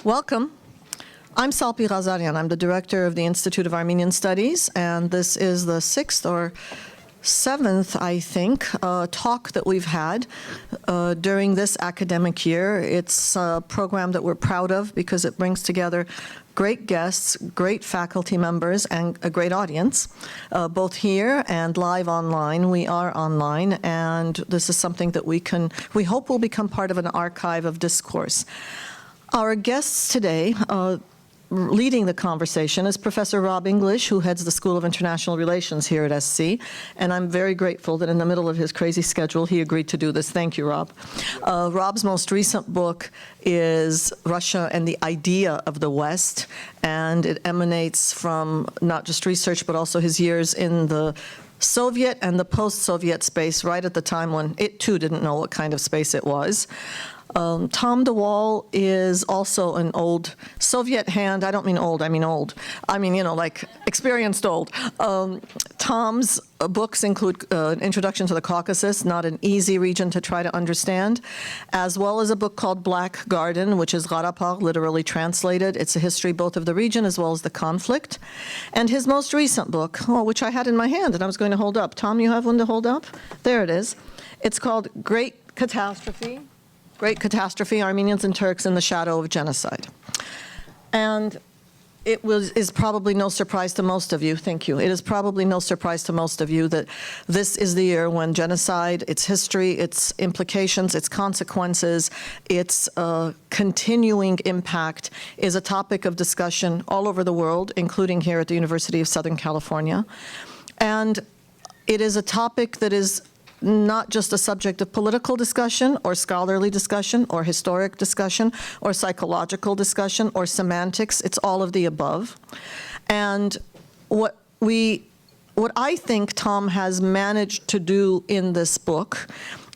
Welcome. I'm Salpi Ghazarian. I'm the director of the Institute of Armenian Studies, and this is the 6th or 7th, I think, talk that we've had during this academic year. It's a program that we're proud of because it brings together great guests, great faculty members, and a great audience, both here and live online. We are online, and this is something that we hope will become part of an archive of discourse. Our guests today, leading the conversation, is Professor Rob English, who heads the School of International Relations here at SC, and I'm very grateful that in the middle of his crazy schedule, he agreed to do this. Thank you, Rob. Rob's most recent book is Russia and the Idea of the West, and it emanates from not just research, but also his years in the Soviet and the post-Soviet space, right at the time when it too didn't know what kind of space it was. Tom de Waal is also an old Soviet hand. I don't mean old, I mean old. I mean, you know, like experienced old. Tom's books include an introduction to the Caucasus, not an easy region to try to understand, as well as a book called Black Garden, which is Karabakh, literally translated. It's a history both of the region as well as the conflict. And his most recent book, which I had in my hand and I was going to hold up. Tom, you have one to hold up? There it is. It's called Great Catastrophe. Great Catastrophe, Armenians and Turks in the Shadow of Genocide. And it is probably no surprise to most of you, thank you. It is probably no surprise to most of you that this is the year when genocide, its history, its implications, its consequences, its continuing impact is a topic of discussion all over the world, including here at the University of Southern California. And it is a topic that is not just a subject of political discussion or scholarly discussion or historic discussion or psychological discussion or semantics. It's all of the above. And what I think Tom has managed to do in this book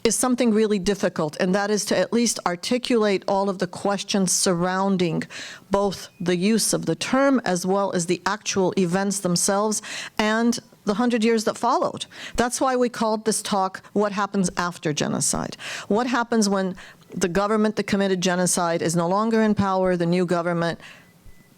is something really difficult, and that is to at least articulate all of the questions surrounding both the use of the term as well as the actual events themselves and the 100 years that followed. That's why we called this talk, What Happens After Genocide? What happens when the government that committed genocide is no longer in power, the new government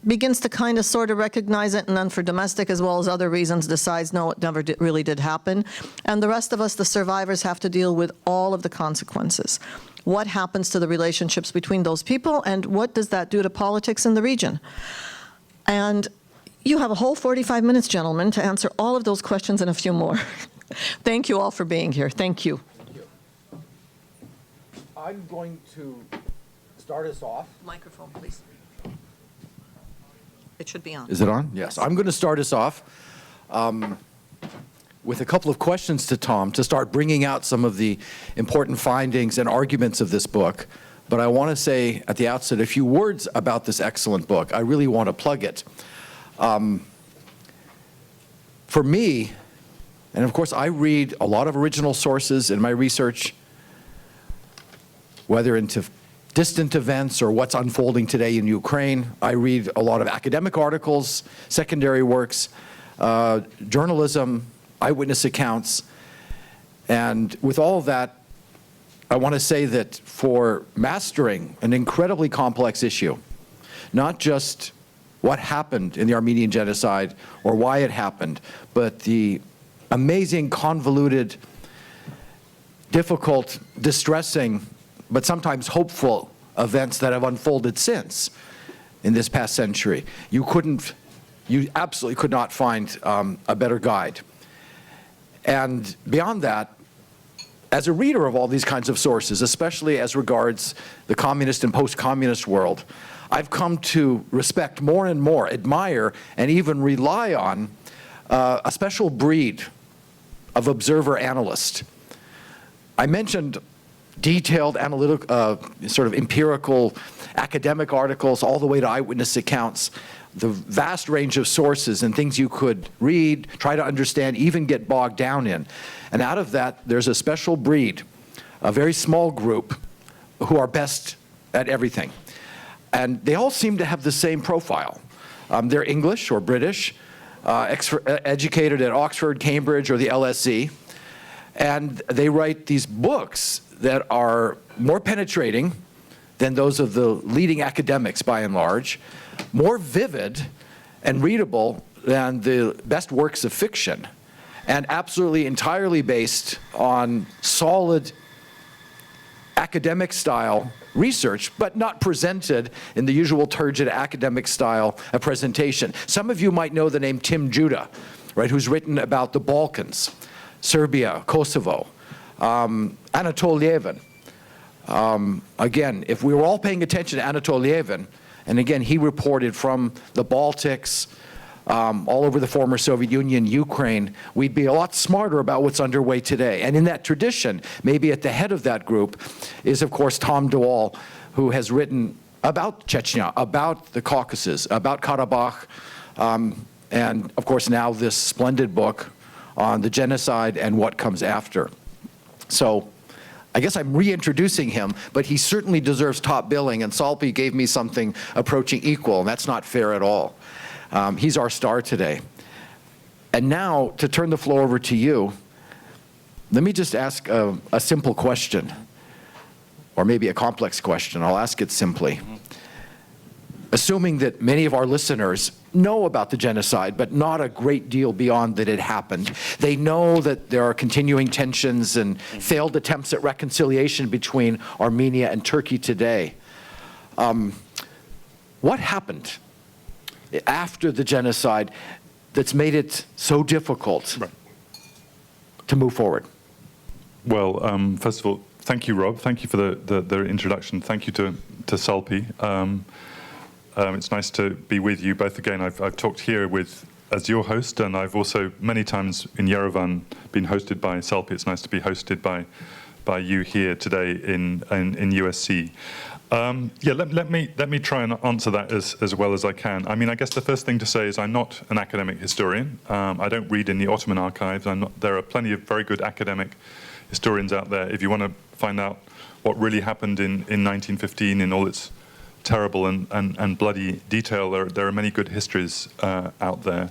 begins to kind of sort of recognize it, and then for domestic as well as other reasons decides, no, it never really did happen. And the rest of us, the survivors, have to deal with all of the consequences. What happens to the relationships between those people, and what does that do to politics in the region? And you have a whole 45 minutes, gentlemen, to answer all of those questions and a few more. Thank you all for being here. Thank you. Thank you. I'm going to start us off. Microphone, please. It should be on. Is it on? Yes. I'm going to start us off with a couple of questions to Tom to start bringing out some of the important findings and arguments of this book. But I want to say at the outset a few words about this excellent book. I really want to plug it. For me, and of course I read a lot of original sources in my research, whether into distant events or what's unfolding today in Ukraine. I read a lot of academic articles, secondary works, journalism, eyewitness accounts. And with all of that, I want to say that for mastering an incredibly complex issue, not just what happened in the Armenian genocide or why it happened, but the amazing, convoluted, difficult, distressing, but sometimes hopeful events that have unfolded since in this past century. You absolutely could not find a better guide. And beyond that, as a reader of all these kinds of sources, especially as regards the communist and post-communist world, I've come to respect more and more, admire, and even rely on a special breed of observer analyst. I mentioned detailed analytic, sort of empirical academic articles all the way to eyewitness accounts, the vast range of sources and things you could read, try to understand, even get bogged down in. And out of that, there's a special breed, a very small group, who are best at everything. And they all seem to have the same profile. They're English or British, educated at Oxford, Cambridge, or the LSE. And they write these books that are more penetrating than those of the leading academics by and large, more vivid and readable than the best works of fiction, and absolutely entirely based on solid academic style research, but not presented in the usual turgid academic style of presentation. Some of you might know the name Tim Judah, right, who's written about the Balkans, Serbia, Kosovo, Anatol Lievin. Again, if we were all paying attention to Anatol Lievin, and again, he reported from the Baltics, all over the former Soviet Union, Ukraine, we'd be a lot smarter about what's underway today. And in that tradition, maybe at the head of that group, is of course Tom de Waal, who has written about Chechnya, about the Caucasus, about Karabakh, and of course now this splendid book on the genocide and what comes after. So I guess I'm reintroducing him, but he certainly deserves top billing, and Salpi gave me something approaching equal, and that's not fair at all. He's our star today. And now, to turn the floor over to you, let me just ask a simple question, or maybe a complex question. I'll ask it simply. Assuming that many of our listeners know about the genocide, but not a great deal beyond that it happened. They know that there are continuing tensions and failed attempts at reconciliation between Armenia and Turkey today. What happened after the genocide that's made it so difficult to move forward? Well, first of all, thank you, Rob. Thank you for the introduction. Thank you to Salpi. It's nice to be with you both again. I've talked here as your host, and I've also many times in Yerevan been hosted by Salpi. It's nice to be hosted by you here today in USC. Yeah, let me try and answer that as well as I can. I mean, I guess the first thing to say is I'm not an academic historian. I don't read in the Ottoman archives. There are plenty of very good academic historians out there. If you want to find out what really happened in 1915 in all its terrible and bloody detail, there are many good histories out there.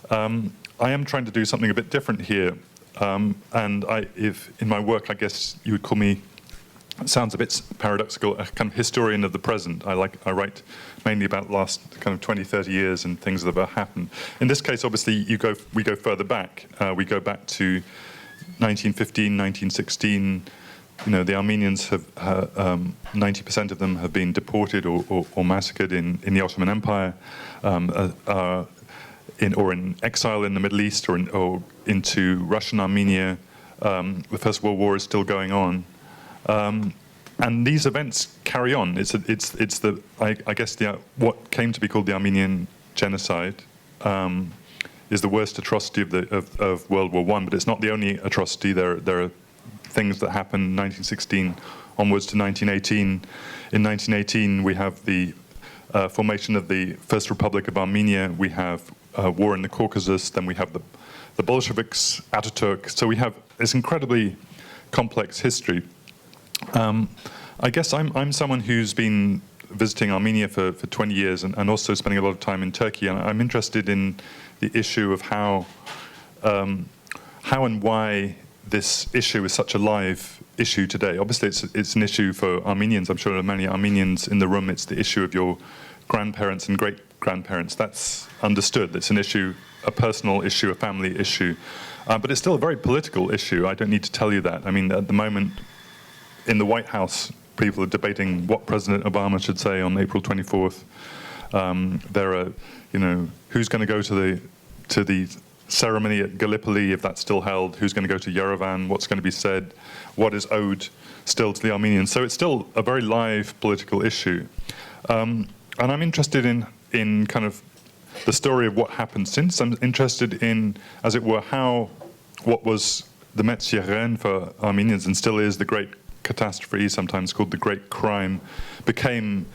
I am trying to do something a bit different here. And if in my work, I guess you would call me, it sounds a bit paradoxical, a kind of historian of the present. I write mainly about the last kind of 20, 30 years and things that have happened. In this case, obviously, we go further back. We go back to 1915, 1916. You know, the Armenians have 90% of them have been deported or massacred in the Ottoman Empire, or in exile in the Middle East, or into Russian Armenia. The First World War is still going on. And these events carry on. It's I guess what came to be called the Armenian Genocide is the worst atrocity of World War I, but it's not the only atrocity. There are things that happened 1916 onwards to 1918. In 1918, we have the formation of the First Republic of Armenia. We have war in the Caucasus. Then we have the Bolsheviks, Ataturk. So we have this incredibly complex history. I guess I'm someone who's been visiting Armenia for 20 years and also spending a lot of time in Turkey. And I'm interested in the issue of how and why this issue is such a live issue today. Obviously, it's an issue for Armenians. I'm sure there are many Armenians in the room. It's the issue of your grandparents and great-grandparents. That's understood. It's an issue, a personal issue, a family issue. But it's still a very political issue. I don't need to tell you that. I mean, at the moment, in the White House, people are debating what President Obama should say on April 24th. There are, who's going to go to the ceremony at Gallipoli, if that's still held, who's going to go to Yerevan, what's going to be said, what is owed still to the Armenians. So it's still a very live political issue. And I'm interested in kind of the story of what happened since. I'm interested in, as it were, what was the Metz-Yeren for Armenians, and still is the great catastrophe, sometimes called the great crime, became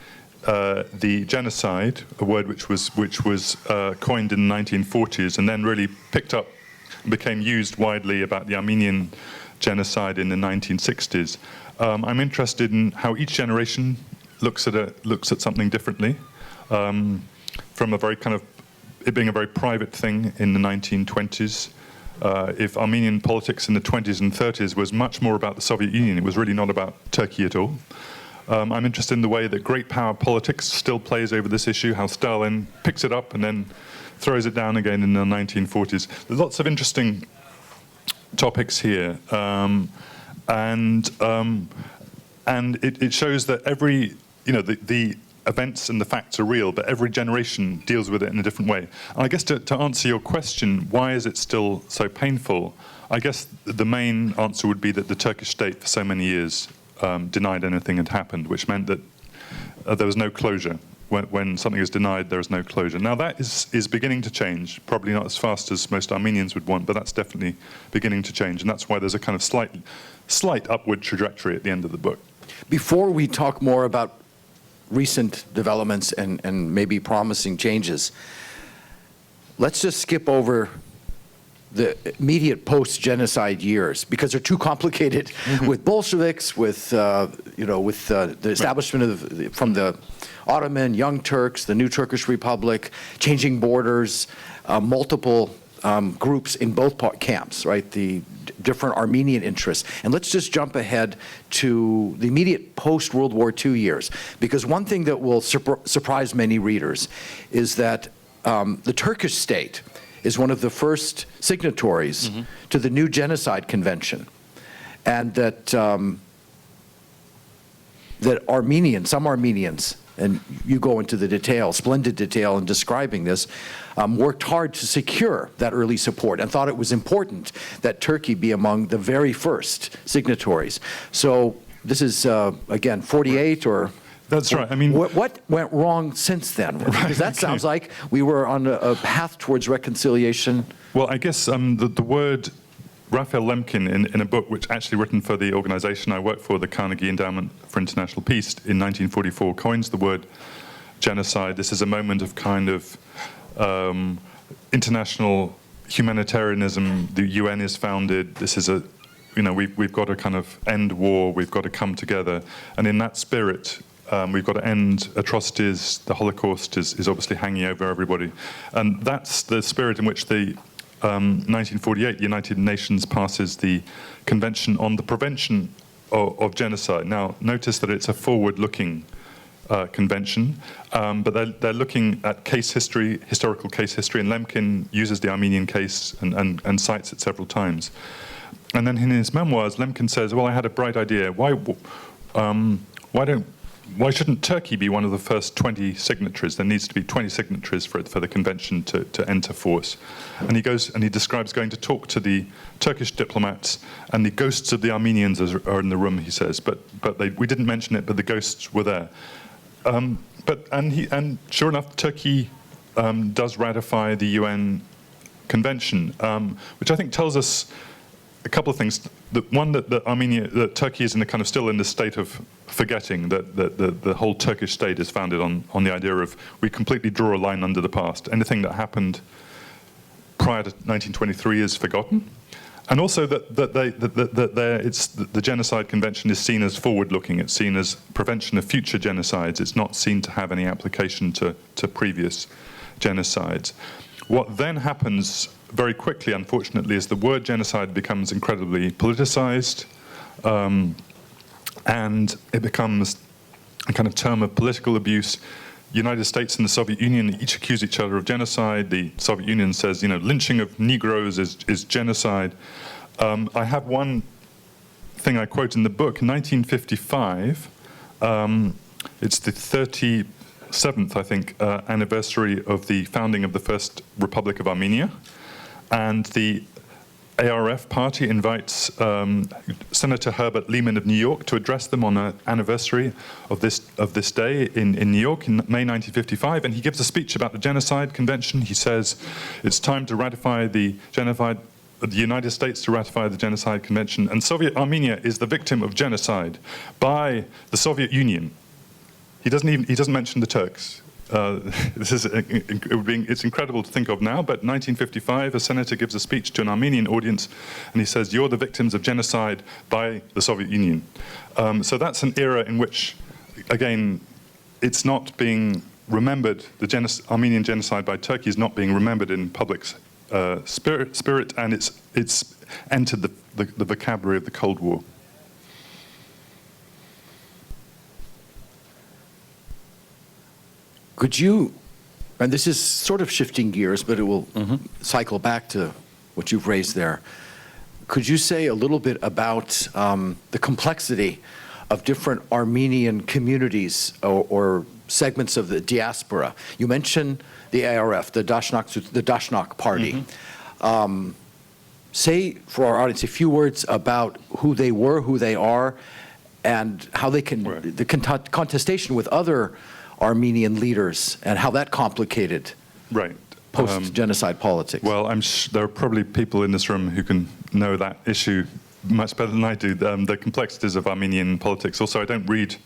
the genocide, a word which was coined in the 1940s and then really picked up and became used widely about the Armenian genocide in the 1960s. I'm interested in how each generation looks at something differently, from a very kind of it being a very private thing in the 1920s. If Armenian politics in the 20s and 30s was much more about the Soviet Union, it was really not about Turkey at all. I'm interested in the way that great power politics still plays over this issue, how Stalin picks it up and then throws it down again in the 1940s. There's lots of interesting topics here. And it shows that every, the events and the facts are real, but every generation deals with it in a different way. And I guess to answer your question, why is it still so painful? I guess the main answer would be that the Turkish state for so many years denied anything had happened, which meant that there was no closure. When something is denied, there is no closure. Now that is beginning to change, probably not as fast as most Armenians would want, but that's definitely beginning to change, and that's why there's a kind of slight upward trajectory at the end of the book. Before we talk more about recent developments and maybe promising changes, let's just skip over the immediate post-genocide years, because they're too complicated with Bolsheviks, with the establishment from the Ottoman, Young Turks, the new Turkish Republic, changing borders, multiple groups in both camps, right? The different Armenian interests. And let's just jump ahead to the immediate post-World War II years, because one thing that will surprise many readers is that the Turkish state is one of the first signatories to the new Genocide Convention, and that some Armenians, and you go into the detail, splendid detail in describing this, worked hard to secure that early support and thought it was important that Turkey be among the very first signatories. So this is, again, 48 or... That's right. I mean, what went wrong since then? Because that sounds like we were on a path towards reconciliation. Well, I guess the word Raphael Lemkin, in a book which actually written for the organization I work for, the Carnegie Endowment for International Peace, in 1944, coins the word genocide. This is a moment of kind of international humanitarianism. The UN is founded. This is we've got to kind of end war. We've got to come together. And in that spirit, we've got to end atrocities. The Holocaust is obviously hanging over everybody. And that's the spirit in which the 1948, the United Nations passes the Convention on the Prevention of Genocide. Now, notice that it's a forward-looking convention, but they're looking at case history, historical case history, and Lemkin uses the Armenian case and cites it several times. And then in his memoirs, Lemkin says, well, I had a bright idea. Why shouldn't Turkey be one of the first 20 signatories? There needs to be 20 signatories for the convention to enter force. And he goes and he describes going to talk to the Turkish diplomats, and the ghosts of the Armenians are in the room, he says. But we didn't mention it, but the ghosts were there. And sure enough, Turkey does ratify the UN convention, which I think tells us a couple of things. One, that Turkey is still in the state of forgetting that the whole Turkish state is founded on the idea of we completely draw a line under the past. Anything that happened prior to 1923 is forgotten, and also that the Genocide Convention is seen as forward-looking. It's seen as prevention of future genocides. It's not seen to have any application to previous genocides. What then happens very quickly, unfortunately, is the word genocide becomes incredibly politicized, and it becomes a kind of term of political abuse. United States and the Soviet Union each accuse each other of genocide. The Soviet Union says, lynching of Negroes is genocide. I have one thing I quote in the book. In 1955, it's the 37th, I think, anniversary of the founding of the first Republic of Armenia. And the ARF party invites Senator Herbert Lehman of New York to address them on an anniversary of this day in New York in May 1955, and he gives a speech about the Genocide Convention. He says it's time to ratify the United States to ratify the Genocide Convention, and Soviet Armenia is the victim of genocide by the Soviet Union. He doesn't mention the Turks. It's incredible to think of now, but 1955, a senator gives a speech to an Armenian audience, and he says, "You're the victims of genocide by the Soviet Union." So that's an era in which, again, it's not being remembered. The Armenian genocide by Turkey is not being remembered in public spirit, and it's entered the vocabulary of the Cold War. Could you, and this is sort of shifting gears, but it will cycle back to what you've raised there. Could you say a little bit about the complexity of different Armenian communities or segments of the diaspora? You mentioned the ARF, the Dashnak Party. Say, for our audience, a few words about who they were, who they are, and how they can, the contestation with other Armenian leaders, and how that complicated post-genocide politics. Well, there are probably people in this room who can know that issue much better than I do, the complexities of Armenian politics. Also, I don't read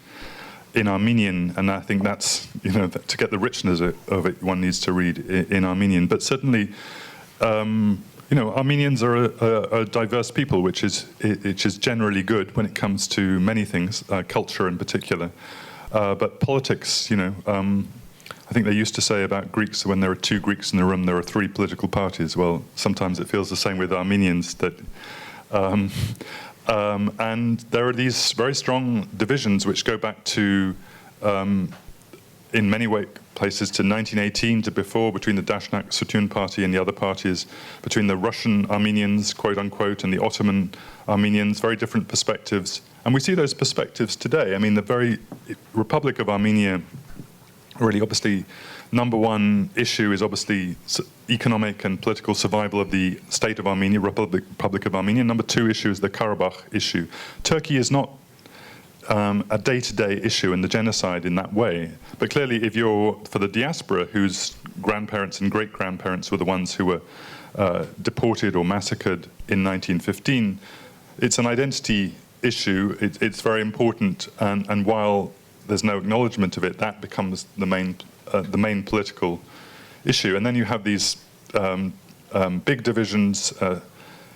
in Armenian, and I think that's, to get the richness of it, one needs to read in Armenian. But certainly, Armenians are a diverse people, which is generally good when it comes to many things, culture in particular. But politics, I think they used to say about Greeks, when there are two Greeks in the room, there are three political parties. Well, sometimes it feels the same with Armenians. And there are these very strong divisions which go back to, in many places, to 1918, to before, between the Dashnak Sutun party and the other parties, between the Russian Armenians, quote unquote, and the Ottoman Armenians, very different perspectives. And we see those perspectives today. I mean, the very Republic of Armenia, really, obviously, number one issue is obviously economic and political survival of the state of Armenia, Republic of Armenia. Number two issue is the Karabakh issue. Turkey is not a day-to-day issue in the genocide in that way. But clearly, if you're, for the diaspora, whose grandparents and great-grandparents were the ones who were deported or massacred in 1915, it's an identity issue. It's very important, and while there's no acknowledgement of it, that becomes the main political issue. And then you have these big divisions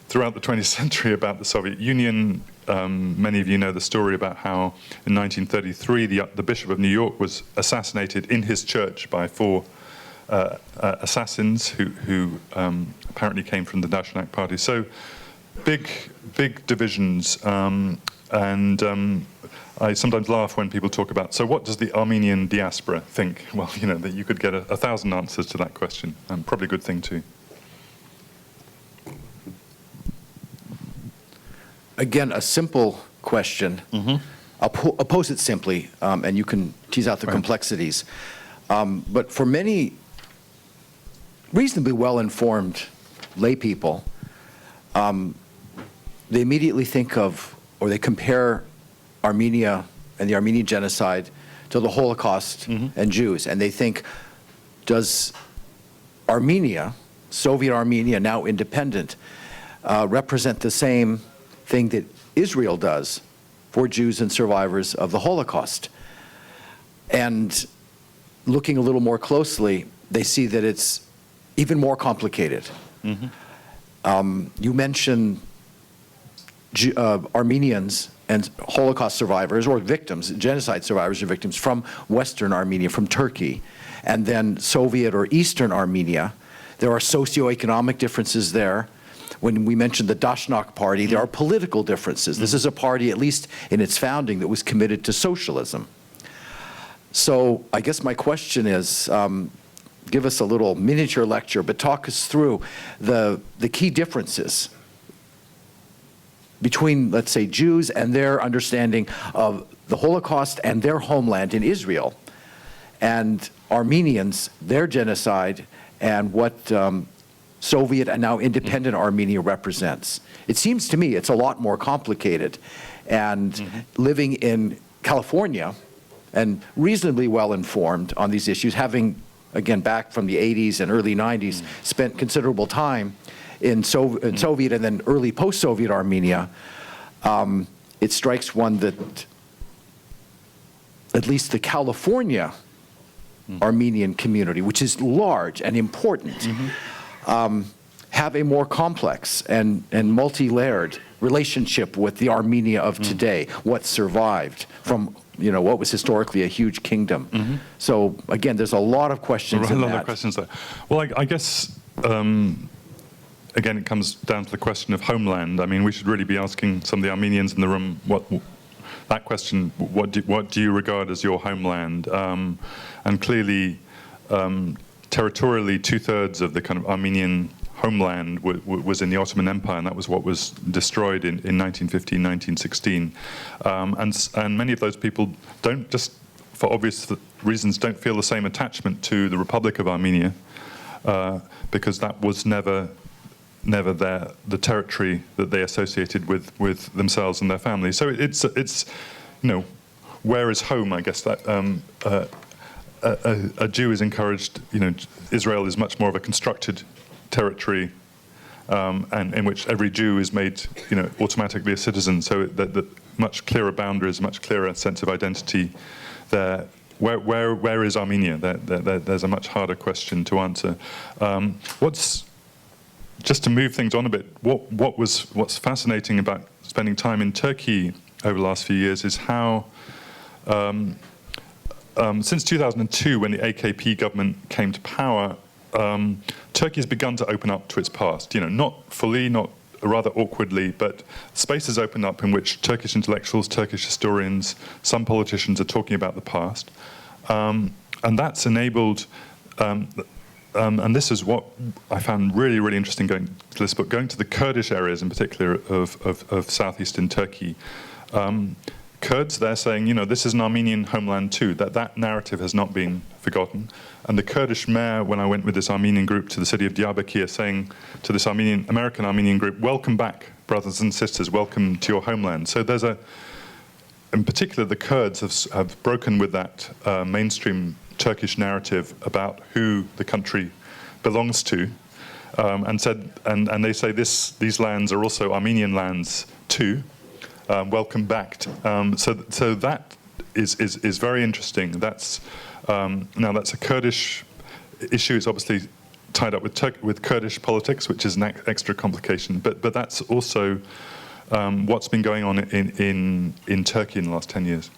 throughout the 20th century about the Soviet Union. Many of you know the story about how in 1933 the Bishop of New York was assassinated in his church by four assassins who apparently came from the Dashnak party. So big divisions, and I sometimes laugh when people talk about, so what does the Armenian diaspora think? Well, that you could get 1,000 answers to that question, and probably a good thing too. Again, a simple question. I'll pose it simply, and you can tease out the complexities. But for many reasonably well-informed lay people, they immediately think of, or they compare Armenia and the Armenian genocide to the Holocaust and Jews. And they think, does Armenia, Soviet Armenia, now independent, represent the same thing that Israel does for Jews and survivors of the Holocaust? And looking a little more closely, they see that it's even more complicated. You mentioned Armenians and Holocaust survivors, or victims, genocide survivors or victims from Western Armenia, from Turkey, and then Soviet or Eastern Armenia. There are socioeconomic differences there. When we mentioned the Dashnak party, there are political differences. This is a party, at least in its founding, that was committed to socialism. So I guess my question is, give us a little miniature lecture, but talk us through the key differences between, let's say, Jews and their understanding of the Holocaust and their homeland in Israel, and Armenians, their genocide, and what Soviet and now independent Armenia represents. It seems to me it's a lot more complicated. And living in California and reasonably well informed on these issues, having, again, back from the 80s and early 90s, spent considerable time in Soviet and then early post-Soviet Armenia, it strikes one that at least the California Armenian community, which is large and important, have a more complex and multi-layered relationship with the Armenia of today, what survived from what was historically a huge kingdom. So again, there's a lot of questions in that. A lot of questions there. Well, I guess, again, it comes down to the question of homeland. I mean, we should really be asking some of the Armenians in the room that question, what do you regard as your homeland? And clearly, territorially 2/3 of the kind of Armenian homeland was in the Ottoman Empire, and that was what was destroyed in 1915, 1916. And many of those people don't, just for obvious reasons, don't feel the same attachment to the Republic of Armenia, because that was never the territory that they associated with themselves and their families. So it's you know, where is home? I guess that a Jew is encouraged. You know, Israel is much more of a constructed territory, and in which every Jew is made, you know, automatically a citizen. So that much clearer boundaries, much clearer sense of identity there. Where is Armenia? There's a much harder question to answer. Just to move things on a bit, what's fascinating about spending time in Turkey over the last few years is how, since 2002, when the AKP government came to power, Turkey has begun to open up to its past. You know, not fully, not rather awkwardly, but space has opened up in which Turkish intellectuals, Turkish historians, some politicians are talking about the past, and that's enabled. And this is what I found really, really interesting going to this book, going to the Kurdish areas in particular of southeastern Turkey. Kurds, they're saying, you know, this is an Armenian homeland too, that narrative has not been forgotten. And the Kurdish mayor, when I went with this Armenian group to the city of Diyarbakir, saying to this American Armenian group, welcome back, brothers and sisters, welcome to your homeland. So there's in particular, the Kurds have broken with that mainstream Turkish narrative about who the country belongs to, and they say these lands are also Armenian lands too. Welcome back. So that is very interesting. That's now that's a Kurdish issue. It's obviously tied up with Kurdish politics, which is an extra complication. But that's also what's been going on in Turkey in the last 10 years.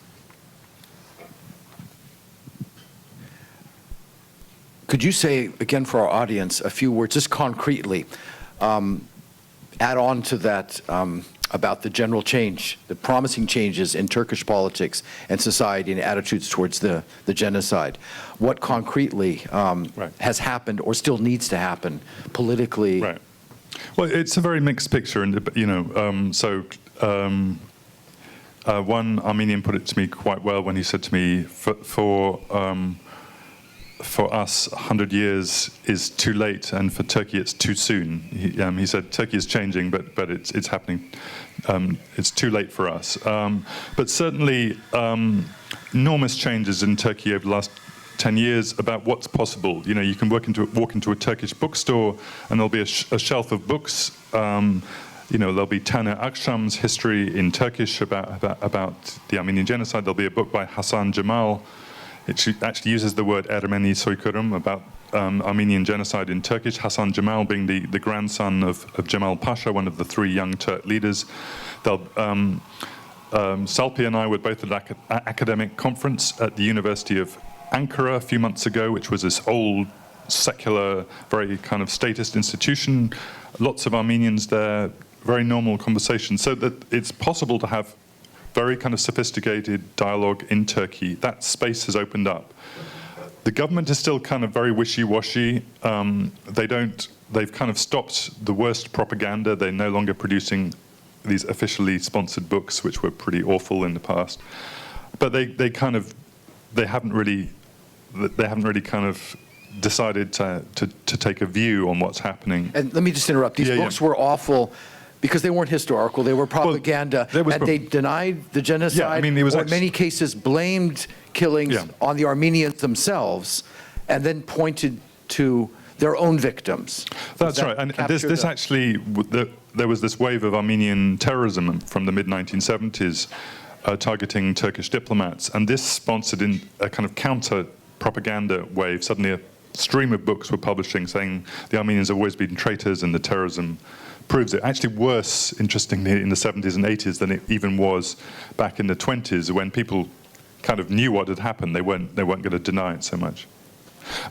Could you say, again for our audience, a few words, just concretely, add on to that about the general change, the promising changes in Turkish politics and society and attitudes towards the genocide? What concretely has happened or still needs to happen politically? Right. Well, it's a very mixed picture, and you know, one Armenian put it to me quite well when he said to me, for us, 100 years is too late, and for Turkey, it's too soon. He said, Turkey is changing, but it's happening. It's too late for us. But certainly, enormous changes in Turkey over the last 10 years about what's possible. You know, you can walk into a Turkish bookstore, and there'll be a shelf of books. You know, there'll be Taner Akşam's history in Turkish about the Armenian genocide. There'll be a book by Hasan Cemal. It actually uses the word Ermeni soykırım about Armenian genocide in Turkish. Hasan Cemal being the grandson of Cemal Pasha, one of the 3 young Turk leaders. Salpi and I were both at an academic conference at the University of Ankara a few months ago, which was this old, secular, very kind of statist institution. Lots of Armenians there, very normal conversation. So that it's possible to have very kind of sophisticated dialogue in Turkey. That space has opened up. The government is still kind of very wishy-washy. They've kind of stopped the worst propaganda. They're no longer producing these officially sponsored books, which were pretty awful in the past. But they haven't really kind of decided to take a view on what's happening. And let me just interrupt. These books were awful because they weren't historical. They were propaganda, and they denied the genocide. Yeah, I mean, it was or in many cases blamed killings on the Armenians themselves, and then pointed to their own victims. That's right. And this actually, there was this wave of Armenian terrorism from the mid-1970s targeting Turkish diplomats, and this sponsored in a kind of counter-propaganda wave. Suddenly a stream of books were publishing saying the Armenians have always been traitors and the terrorism proves it. Actually worse, interestingly, in the 70s and 80s than it even was back in the 20s, when people kind of knew what had happened. They weren't going to deny it so much.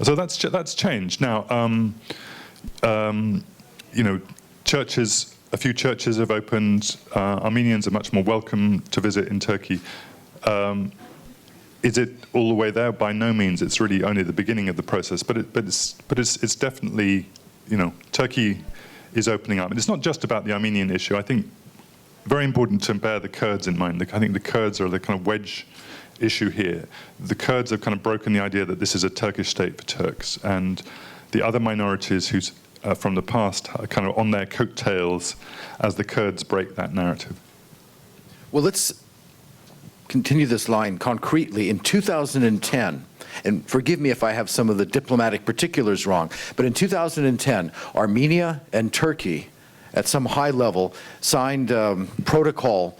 So that's changed. Now, you know, a few churches have opened. Armenians are much more welcome to visit in Turkey. Is it all the way there? By no means. It's really only the beginning of the process. But it's definitely, you know, Turkey is opening up. And it's not just about the Armenian issue. I think very important to bear the Kurds in mind. I think the Kurds are the kind of wedge issue here. The Kurds have kind of broken the idea that this is a Turkish state for Turks, and the other minorities who's from the past are kind of on their coattails as the Kurds break that narrative. Well, let's continue this line concretely. In 2010, and forgive me if I have some of the diplomatic particulars wrong, but in 2010, Armenia and Turkey, at some high level, signed a protocol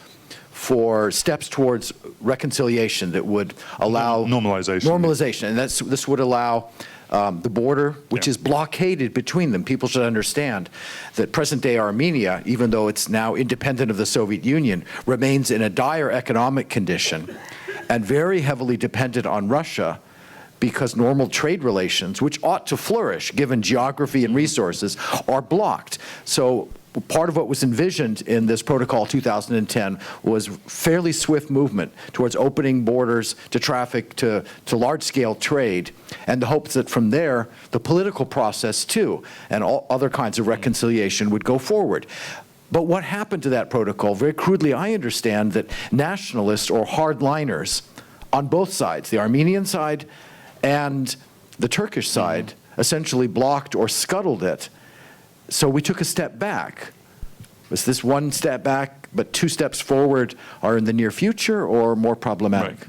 for steps towards reconciliation that would allow normalization, and this would allow the border, which is blockaded between them. People should understand that present-day Armenia, even though it's now independent of the Soviet Union, remains in a dire economic condition and very heavily dependent on Russia, because normal trade relations, which ought to flourish given geography and resources, are blocked. So part of what was envisioned in this Protocol 2010 was fairly swift movement towards opening borders to traffic, to large-scale trade, and the hopes that from there, the political process too, and all other kinds of reconciliation would go forward. But what happened to that protocol? Very crudely, I understand that nationalists or hardliners on both sides, the Armenian side and the Turkish side, essentially blocked or scuttled it. So we took a step back. Was this one step back, but two steps forward are in the near future, or more problematic?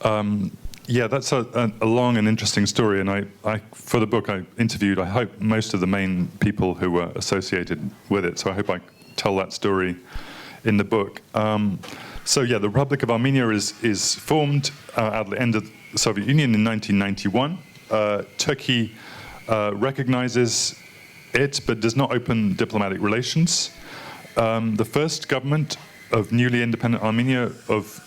Right. Yeah, that's a long and interesting story. And I, for the book, I interviewed, I hope, most of the main people who were associated with it. So I hope I tell that story in the book. So yeah, the Republic of Armenia is formed at the end of the Soviet Union in 1991. Turkey recognizes it, but does not open diplomatic relations. The first government of newly independent Armenia, of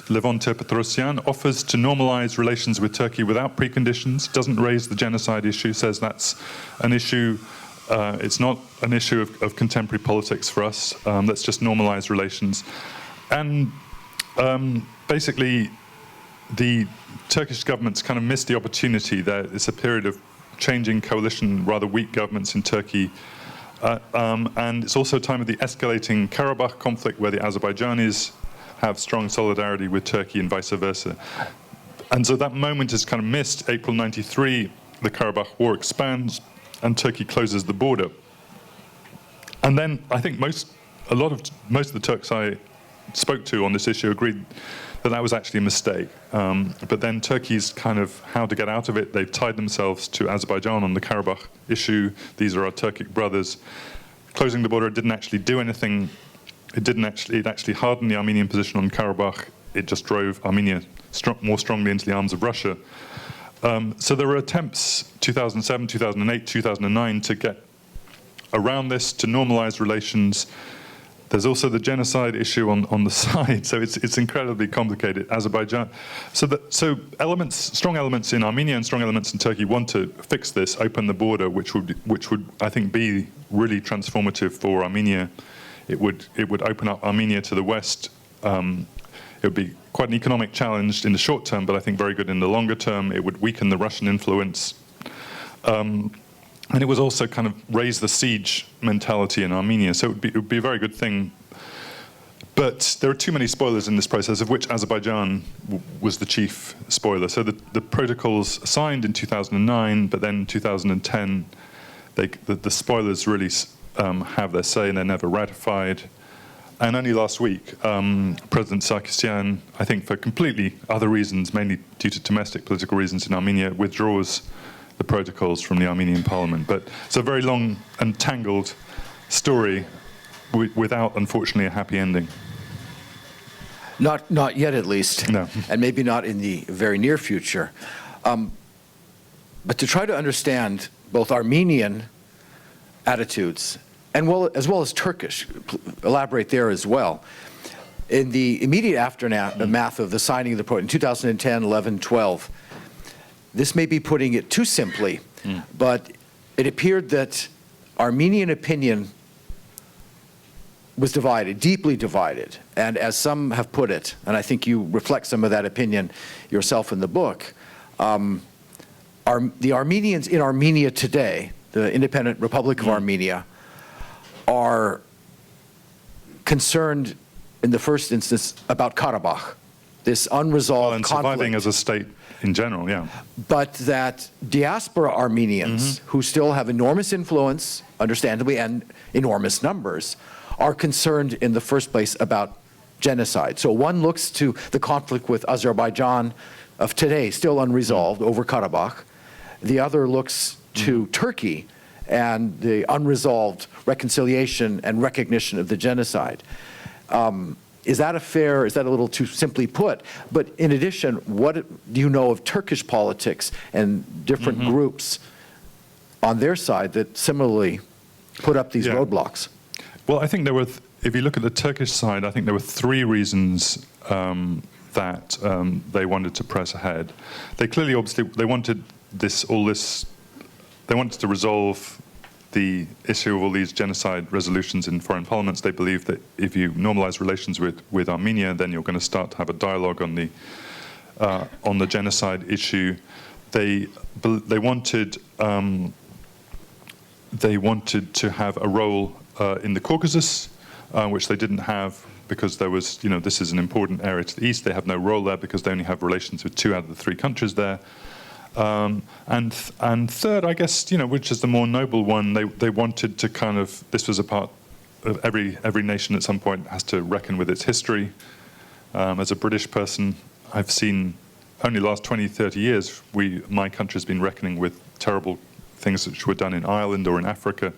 Levente Petrosyan, offers to normalize relations with Turkey without preconditions, doesn't raise the genocide issue, says that's an issue, it's not an issue of contemporary politics for us, let's just normalize relations. And basically, the Turkish government's kind of missed the opportunity there. It's a period of changing coalition, rather weak governments in Turkey. And it's also a time of the escalating Karabakh conflict, where the Azerbaijanis have strong solidarity with Turkey and vice versa. And so that moment is kind of missed. April 93, the Karabakh war expands, and Turkey closes the border. And then I think most of the Turks I spoke to on this issue agreed that that was actually a mistake. But then Turkey's kind of how to get out of it. They've tied themselves to Azerbaijan on the Karabakh issue. These are our Turkic brothers. Closing the border didn't actually do anything. It actually hardened the Armenian position on Karabakh. It just drove Armenia more strongly into the arms of Russia. So there were attempts, 2007, 2008, 2009, to get around this, to normalize relations. There's also the genocide issue on the side, so it's incredibly complicated. Azerbaijan, so elements, strong elements in Armenia and strong elements in Turkey want to fix this, open the border, which would I think be really transformative for Armenia. It would open up Armenia to the west. It would be quite an economic challenge in the short term, but I think very good in the longer term. It would weaken the Russian influence. And it was also kind of raise the siege mentality in Armenia. So it would be a very good thing. But there are too many spoilers in this process, of which Azerbaijan was the chief spoiler. So the protocols signed in 2009, but then in 2010, the spoilers really have their say, and they're never ratified. And only last week, President Sarkisyan, I think for completely other reasons, mainly due to domestic political reasons in Armenia, withdraws the protocols from the Armenian parliament. But it's a very long and tangled story without, unfortunately, a happy ending. Not yet, at least. No. And maybe not in the very near future. But to try to understand both Armenian attitudes as well as Turkish, elaborate there as well. In the immediate aftermath of the signing of the protocol in 2010, 11, 12, this may be putting it too simply, but it appeared that Armenian opinion was divided, deeply divided. And as some have put it, and I think you reflect some of that opinion yourself in the book, the Armenians in Armenia today, the independent Republic of Armenia, are concerned in the first instance about Karabakh, this unresolved and conflict. surviving as a state in general, yeah. But that diaspora Armenians, who still have enormous influence, understandably, and enormous numbers, are concerned in the first place about genocide. So one looks to the conflict with Azerbaijan of today, still unresolved, over Karabakh. The other looks to Turkey and the unresolved reconciliation and recognition of the genocide. Is that a little too simply put? But in addition, what do you know of Turkish politics and different groups on their side that similarly put up these roadblocks? Well, I think there were, if you look at the Turkish side, I think there were three reasons that they wanted to press ahead. They clearly, obviously, they wanted they wanted to resolve the issue of all these genocide resolutions in foreign parliaments. They believe that if you normalize relations with Armenia, then you're going to start to have a dialogue on the genocide issue. They wanted to have a role in the Caucasus, which they didn't have because there was, this is an important area to the east. They have no role there because they only have relations with 2 out of the 3 countries there. And third, I guess, which is the more noble one, they wanted to kind of, this was a part of every nation at some point has to reckon with its history. As a British person, I've seen only the last 20, 30 years, my country's been reckoning with terrible things which were done in Ireland or in Africa.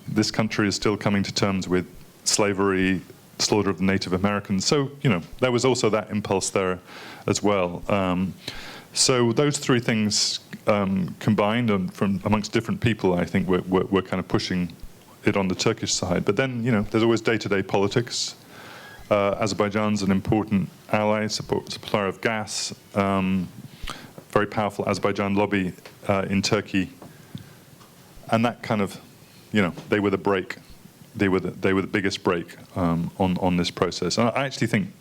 This country is still coming to terms with slavery, slaughter of the Native Americans. So, there was also that impulse there as well. So those 3 things combined and from amongst different people, I think, were kind of pushing it on the Turkish side. But then, there's always day-to-day politics. Azerbaijan's an important ally, supplier of gas, very powerful Azerbaijan lobby in Turkey. And that kind of, they were the brake. They were the biggest brake on this process. And I actually think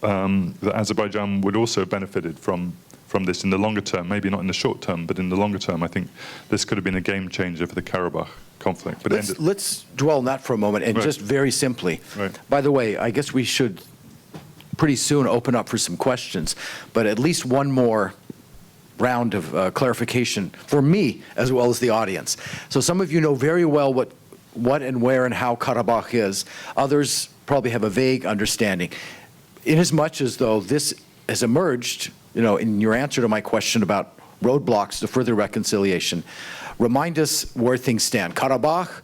that Azerbaijan would also have benefited from this in the longer term, maybe not in the short term, but in the longer term, I think this could have been a game changer for the Karabakh conflict. But let's dwell on that for a moment, and just very simply. Right. By the way, I guess we should pretty soon open up for some questions, but at least one more round of clarification for me as well as the audience. So some of you know very well what and where and how Karabakh is. Others probably have a vague understanding. Inasmuch as though this has emerged, in your answer to my question about roadblocks to further reconciliation, remind us where things stand. Karabakh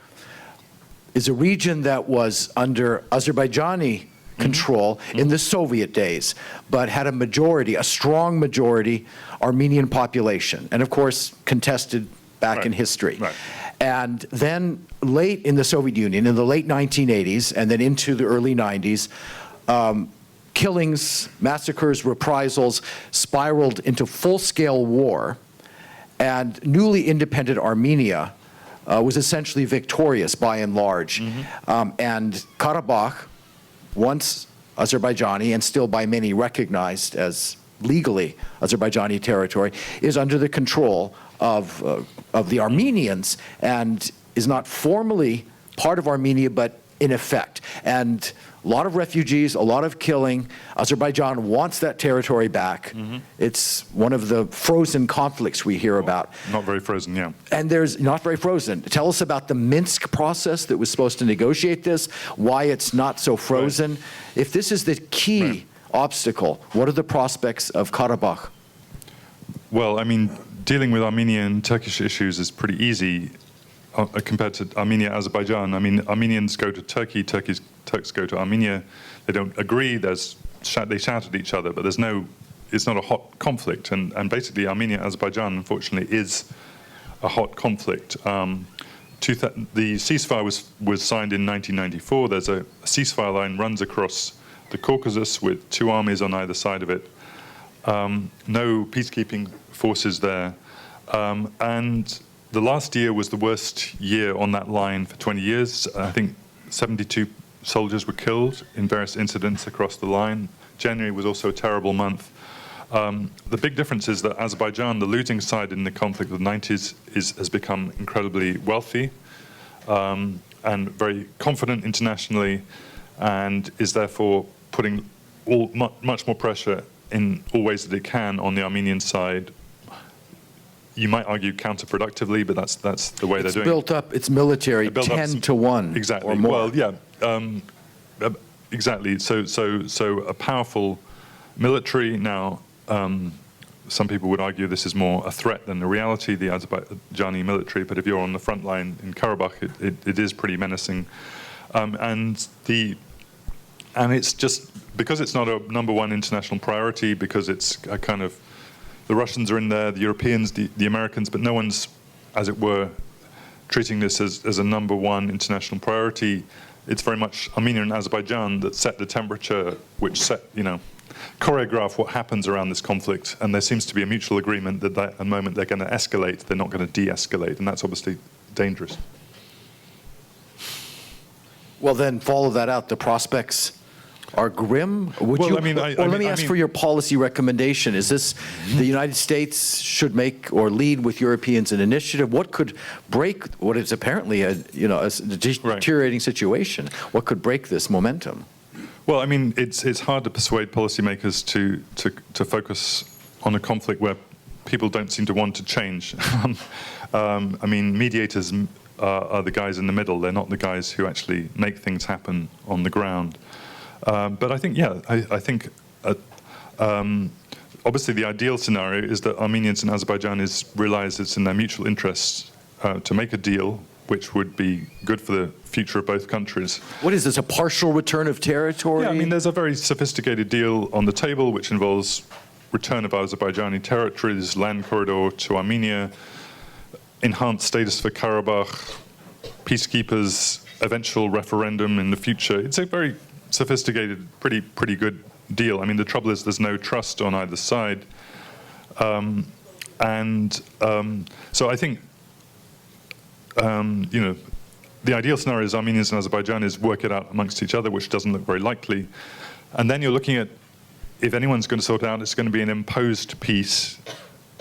is a region that was under Azerbaijani control in the Soviet days, but had a strong majority Armenian population, and of course contested back in history. Right. And then late in the Soviet Union, in the late 1980s, and then into the early 90s, killings, massacres, reprisals spiraled into full-scale war, and newly independent Armenia was essentially victorious by and large. And Karabakh, once Azerbaijani and still by many recognized as legally Azerbaijani territory, is under the control of the Armenians and is not formally part of Armenia, but in effect. And a lot of refugees, a lot of killing. Azerbaijan wants that territory back. It's one of the frozen conflicts we hear about. Not very frozen, yeah. And there's not very frozen. Tell us about the Minsk process that was supposed to negotiate this, why it's not so frozen. Right. If this is the key obstacle, what are the prospects of Karabakh? Well, I mean, dealing with Armenian and Turkish issues is pretty easy compared to Armenia, Azerbaijan. I mean, Armenians go to Turkey, Turks go to Armenia. They don't agree. They shout at each other, but it's not a hot conflict. And basically, Armenia, Azerbaijan, unfortunately, is a hot conflict. The ceasefire was signed in 1994. There's a ceasefire line runs across the Caucasus with 2 armies on either side of it. No peacekeeping forces there. And the last year was the worst year on that line for 20 years. I think 72 soldiers were killed in various incidents across the line. January was also a terrible month. The big difference is that Azerbaijan, the losing side in the conflict of the 90s, has become incredibly wealthy and very confident internationally, and is therefore putting much more pressure in all ways that it can on the Armenian side. You might argue counterproductively, but that's the way they're doing it. It's built up its military 10 to 1 exactly. or more. Well, yeah, exactly. So a powerful military now. Some people would argue this is more a threat than a reality, the Azerbaijani military, but if you're on the front line in Karabakh, it is pretty menacing. And it's just, because it's not a #1 international priority, because it's a kind of, the Russians are in there, the Europeans, the Americans, but no one's, as it were, treating this as a #1 international priority. It's very much Armenia and Azerbaijan that set the temperature, which set, choreograph what happens around this conflict, and there seems to be a mutual agreement that at the moment they're going to escalate, they're not going to de-escalate, and that's obviously dangerous. Well, then follow that out. The prospects are grim. Let me ask for your policy recommendation. Is this the United States should make or lead with Europeans an initiative? What could break what is apparently a deteriorating situation? What could break this momentum? Well, I mean, it's hard to persuade policymakers to focus on a conflict where people don't seem to want to change. I mean, mediators are the guys in the middle. They're not the guys who actually make things happen on the ground. But I think, yeah, I think obviously the ideal scenario is that Armenians and Azerbaijanis realize it's in their mutual interests to make a deal which would be good for the future of both countries. What is this, a partial return of territory? Yeah, I mean, there's a very sophisticated deal on the table which involves return of Azerbaijani territories, land corridor to Armenia, enhanced status for Karabakh, peacekeepers, eventual referendum in the future. It's a very sophisticated, pretty good deal. I mean, the trouble is there's no trust on either side. So I think, the ideal scenario is Armenians and Azerbaijanis work it out amongst each other, which doesn't look very likely. And then you're looking at, if anyone's going to sort it out, it's going to be an imposed peace.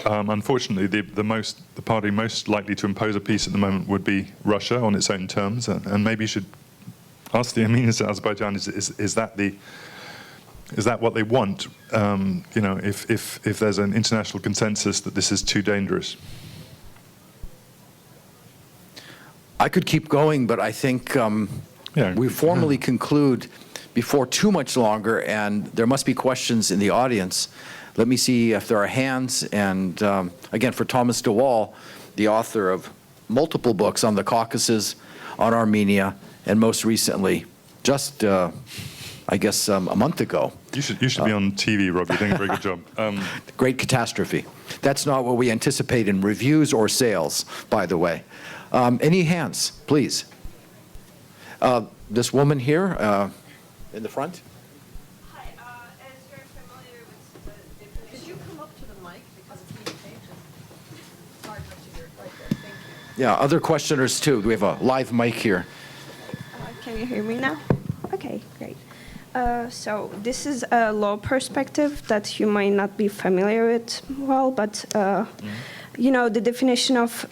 Unfortunately, the party most likely to impose a peace at the moment would be Russia on its own terms. And maybe you should ask the Armenians and Azerbaijanis, is that what they want? If there's an international consensus that this is too dangerous. I could keep going, but I think we formally conclude before too much longer, and there must be questions in the audience. Let me see if there are hands. And again, for Thomas de Waal, the author of multiple books on the Caucasus, on Armenia, and most recently, just I guess a month ago. You should be on TV, Rob. You're doing a very good job. Great Catastrophe. That's not what we anticipate in reviews or sales, by the way. Any hands, please? This woman here in the front. Hi, as you're familiar with the definition... Could you come up to the mic because it's being taped? It's hard to hear right there. Thank you. Yeah, other questioners too. We have a live mic here. Can you hear me now? Okay, great. So this is a law perspective that you might not be familiar with well, but the definition of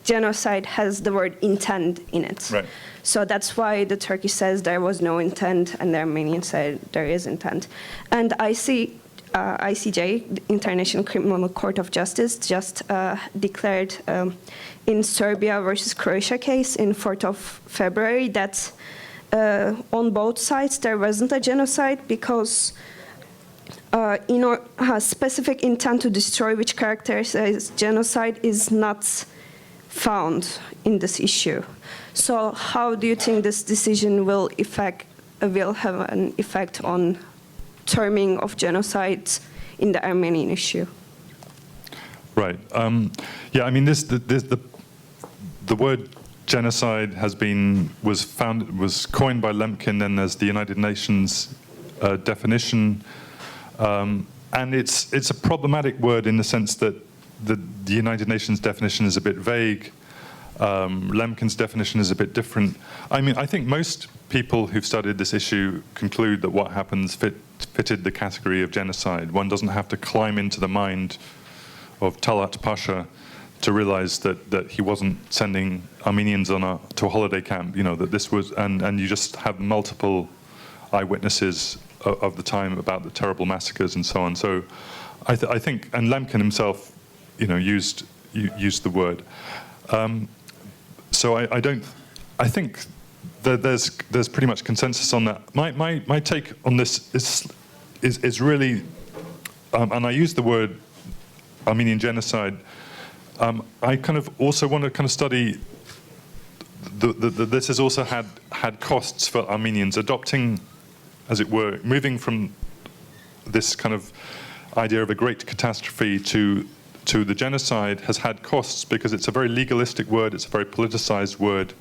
genocide has the word intent in it. Right. So that's why the Turkish says there was no intent, and the Armenian said there is intent. And ICJ, the International Criminal Court of Justice, just declared in Serbia versus Croatia case in 4th of February that on both sides there wasn't a genocide because specific intent to destroy, which characterizes genocide, is not found in this issue. So how do you think this decision will have an effect on terming of genocides in the Armenian issue? Right. Yeah. I mean, the word genocide was coined by Lemkin, and there's the United Nations definition, and it's a problematic word in the sense that the United Nations definition is a bit vague. Lemkin's definition is a bit different. I mean, I think most people who've studied this issue conclude that what happens fitted the category of genocide. One doesn't have to climb into the mind of Talat Pasha to realize that he wasn't sending Armenians to a holiday camp, that this was, and you just have multiple eyewitnesses of the time about the terrible massacres and so on. So I think, and Lemkin himself, used the word. So I think that there's pretty much consensus on that. My take on this is really, and I use the word Armenian genocide. I kind of also want to kind of study this has also had costs for Armenians, adopting, as it were, moving from this kind of idea of a great catastrophe to the genocide has had costs, because it's a very legalistic word, it's a very politicized word.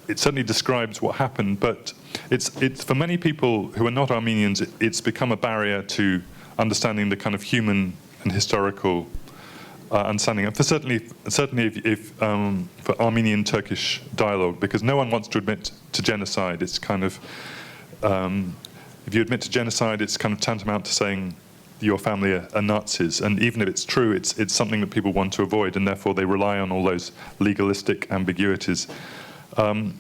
It certainly describes what happened, but it's for many people who are not Armenians, it's become a barrier to understanding the kind of human and historical understanding. And certainly if for Armenian Turkish dialogue, because no one wants to admit to genocide. It's kind of if you admit to genocide, it's kind of tantamount to saying your family are Nazis, and even if it's true, it's something that people want to avoid, and therefore they rely on all those legalistic ambiguities. I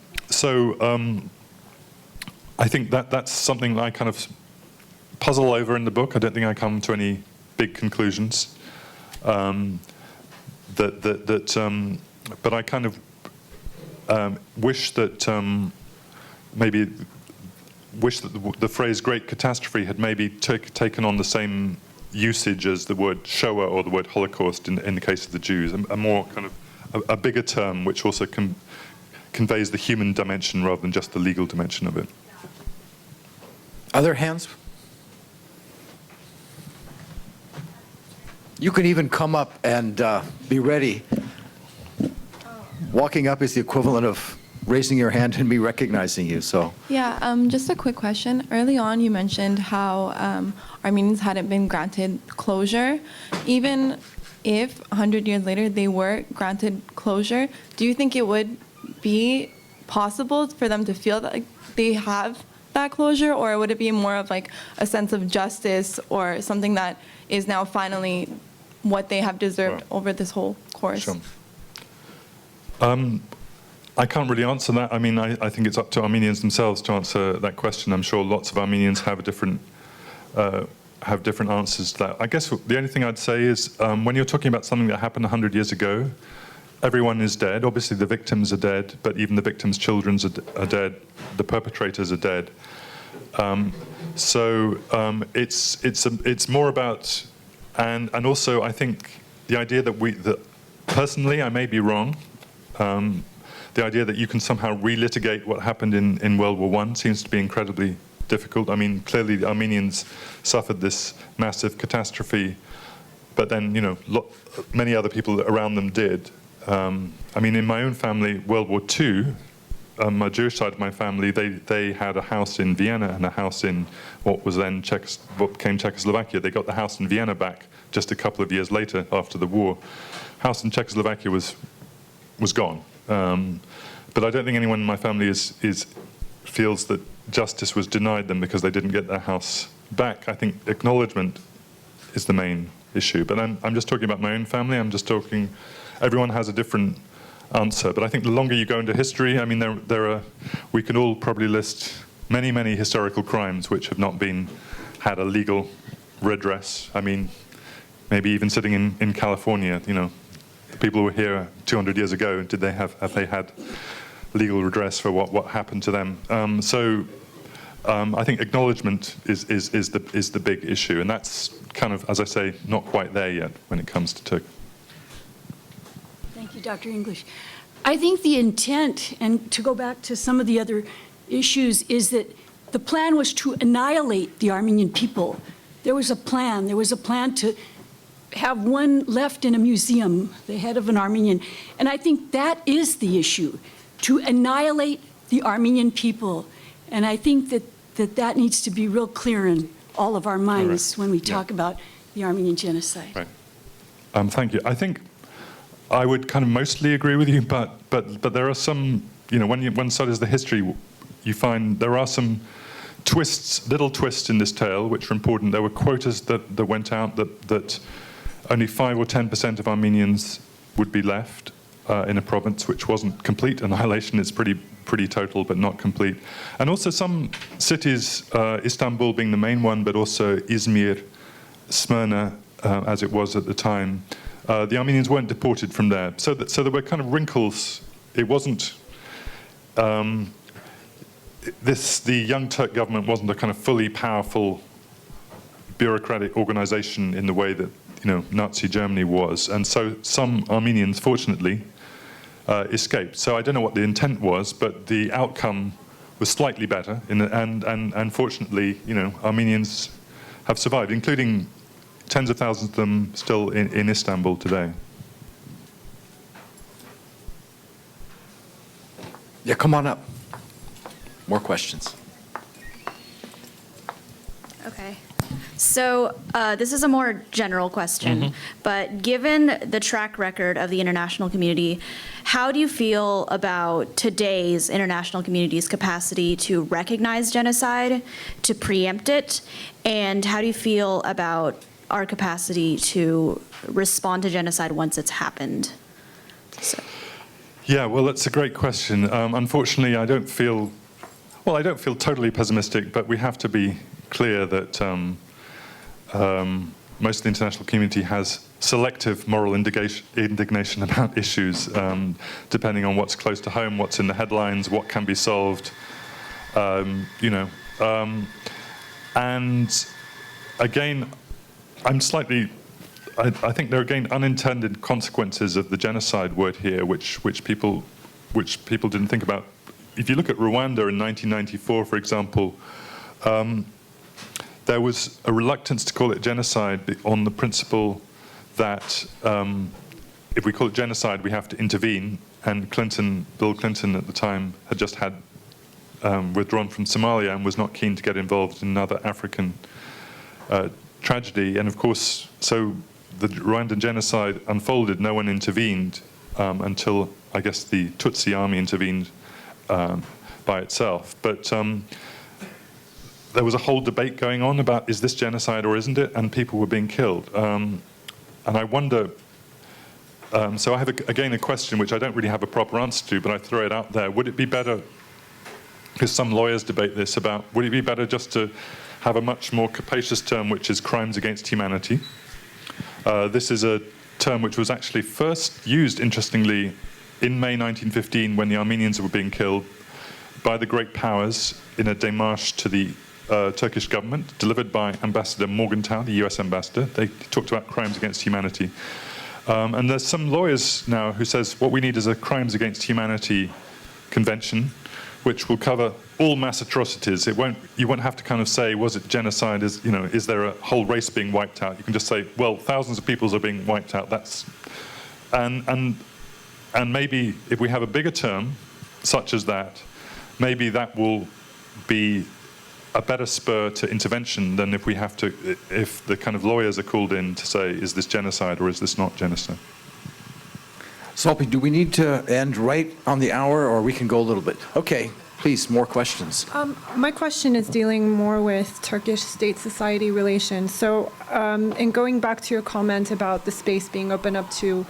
think that's something I kind of puzzle over in the book. I don't think I come to any big conclusions. But I kind of wish that the phrase "great catastrophe" had maybe taken on the same usage as the word Shoah or the word Holocaust in the case of the Jews, a more kind of a bigger term which also conveys the human dimension rather than just the legal dimension of it. Other hands? You can even come up and be ready. Walking up is the equivalent of raising your hand and me recognizing you. So yeah, just a quick question. Early on, you mentioned how Armenians hadn't been granted closure. Even if 100 years later they were granted closure, do you think it would be possible for them to feel that they have that closure, or would it be more of like a sense of justice or something that is now finally what they have deserved over this whole course? Sure. I can't really answer that. I mean, I think it's up to Armenians themselves to answer that question. I'm sure lots of Armenians have different answers to that. I guess the only thing I'd say is when you're talking about something that happened 100 years ago, everyone is dead. Obviously, the victims are dead, but even the victims' children are dead. The perpetrators are dead. It's more about, and also I think the idea that personally I may be wrong. The idea that you can somehow relitigate what happened in World War I seems to be incredibly difficult. I mean, clearly the Armenians suffered this massive catastrophe, but then, many other people around them did. I mean, in my own family, World War II, my Jewish side of my family, they had a house in Vienna and a house in what became Czechoslovakia. They got the house in Vienna back just a couple of years later after the war. House in Czechoslovakia was gone. But I don't think anyone in my family feels that justice was denied them because they didn't get their house back. I think acknowledgement is the main issue. But I'm just talking about my own family. Everyone has a different answer. But I think the longer you go into history, I mean, we can all probably list many, many historical crimes which have not had a legal redress. I mean, maybe even sitting in California, the people who were here 200 years ago, have they had legal redress for what happened to them? I think acknowledgement is the big issue, and that's kind of, as I say, not quite there yet when it comes to Turkey. Thank you, Dr. English. I think the intent, and to go back to some of the other issues, is that the plan was to annihilate the Armenian people. There was a plan. There was a plan to have one left in a museum, the head of an Armenian. And I think that is the issue, to annihilate the Armenian people. And I think that needs to be real clear in all of our minds when we talk about the Armenian genocide. Right. Thank you. I think I would kind of mostly agree with you, but there are some, when one studies the history, you find there are some twists, little twists in this tale, which are important. There were quotas that went out that only 5 or 10% of Armenians would be left in a province, which wasn't complete annihilation. It's pretty total, but not complete. And also some cities, Istanbul being the main one, but also Izmir, Smyrna, as it was at the time, the Armenians weren't deported from there. So there were kind of wrinkles. It wasn't, the Young Turk government wasn't a kind of fully powerful bureaucratic organization in the way that Nazi Germany was. And so some Armenians, fortunately, escaped. So I don't know what the intent was, but the outcome was slightly better. And fortunately, Armenians have survived, including tens of thousands of them still in Istanbul today. Yeah, come on up. More questions. Okay. So this is a more general question, but given the track record of the international community, how do you feel about today's international community's capacity to recognize genocide, to preempt it, and how do you feel about our capacity to respond to genocide once it's happened? So. Yeah, well, that's a great question. Unfortunately, I don't feel totally pessimistic, but we have to be clear that most of the international community has selective moral indignation about issues, depending on what's close to home, what's in the headlines, what can be solved, And again, I think there are again unintended consequences of the genocide word here, which people didn't think about. If you look at Rwanda in 1994, for example, there was a reluctance to call it genocide on the principle that if we call it genocide, we have to intervene. And Bill Clinton at the time had just withdrawn from Somalia and was not keen to get involved in another African tragedy. And of course, so the Rwandan genocide unfolded. No one intervened until, I guess, the Tutsi army intervened by itself. But there was a whole debate going on about, is this genocide or isn't it? And people were being killed. And I wonder, so I have, again, a question which I don't really have a proper answer to, but I throw it out there. Would it be better, because some lawyers debate this, about would it be better just to have a much more capacious term, which is crimes against humanity? This is a term which was actually first used, interestingly, in May 1915 when the Armenians were being killed by the great powers in a démarche to the Turkish government, delivered by Ambassador Morgenthau, the US ambassador. They talked about crimes against humanity. And there's some lawyers now who says what we need is a crimes against humanity convention, which will cover all mass atrocities. You won't have to kind of say, was it genocide? Is there a whole race being wiped out? You can just say, well, thousands of people are being wiped out. And maybe if we have a bigger term, such as that, maybe that will be a better spur to intervention than if the kind of lawyers are called in to say, is this genocide or is this not genocide? Salpi, do we need to end right on the hour, or we can go a little bit? Okay, please, more questions. My question is dealing more with Turkish state-society relations. So in going back to your comment about the space being open up to